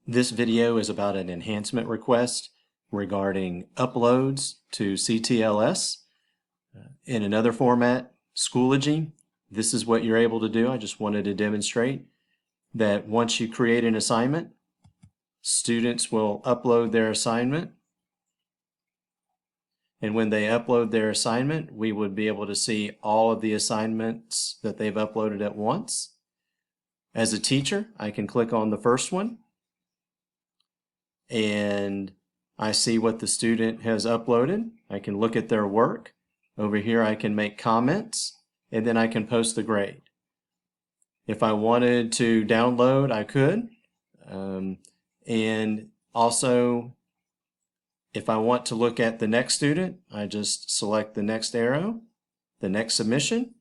This video is about an enhancement request regarding uploads to CTLS. In another format, Schoology, this is what you're able to do. I just wanted to demonstrate that once you create an assignment, students will upload their assignment. And when they upload their assignment, we would be able to see all of the assignments that they've uploaded at once. As a teacher, I can click on the first one, and I see what the student has uploaded. I can look at their work. Over here I can make comments, and then I can post the grade. If I wanted to download, I could. And also, if I want to look at the next student, I just select the next arrow, the next submission.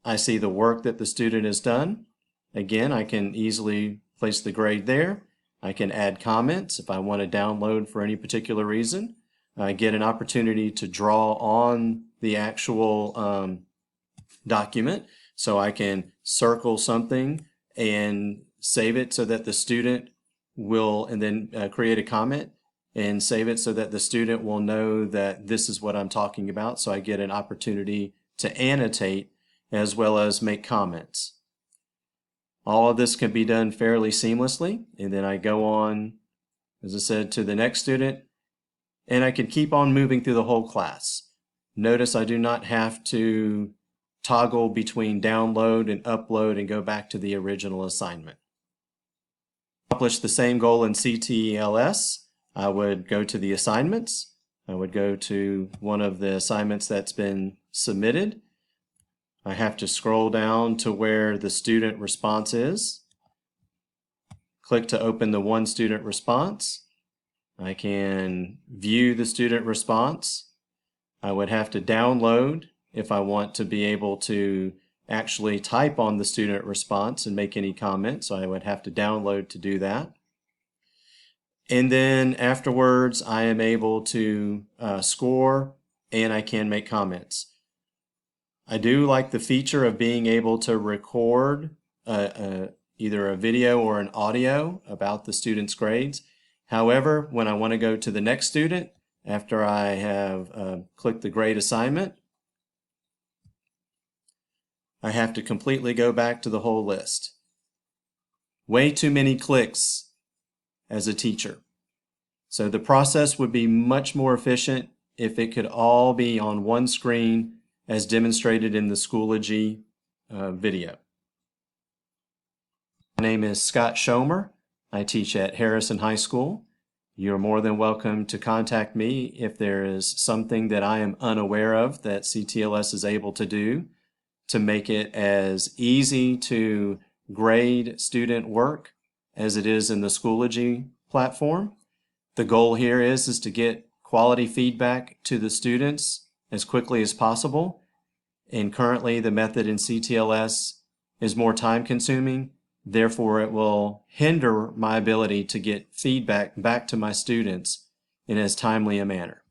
I see the work that the student has done. Again, I can easily place the grade there. I can add comments if I want to download for any particular reason. I get an opportunity to draw on the actual document, so I can circle something and save it so that the student will, and then create a comment and save it so that the student will know that this is what I'm talking about. So I get an opportunity to annotate as well as make comments. All of this can be done fairly seamlessly, and then I go on, as I said, to the next student, and I can keep on moving through the whole class. Notice I do not have to toggle between download and upload and go back to the original assignment. To accomplish the same goal in CTLS, I would go to the assignments. I would go to one of the assignments that's been submitted. I have to scroll down to where the student response is. Click to open the one student response. I can view the student response. I would have to download if I want to be able to actually type on the student response and make any comments. So I would have to download to do that. And then afterwards, I am able to score, and I can make comments. I do like the feature of being able to record either a video or an audio about the student's grades. However, when I want to go to the next student, after I have clicked the grade assignment, I have to completely go back to the whole list. Way too many clicks as a teacher. So the process would be much more efficient if it could all be on one screen, as demonstrated in the Schoology video. My name is Scott Schomer. I teach at Harrison High School. You're more than welcome to contact me if there is something that I am unaware of that CTLS is able to do to make it as easy to grade student work as it is in the Schoology platform. The goal here is to get quality feedback to the students as quickly as possible, and currently the method in CTLS is more time consuming, therefore it will hinder my ability to get feedback back to my students in as timely a manner.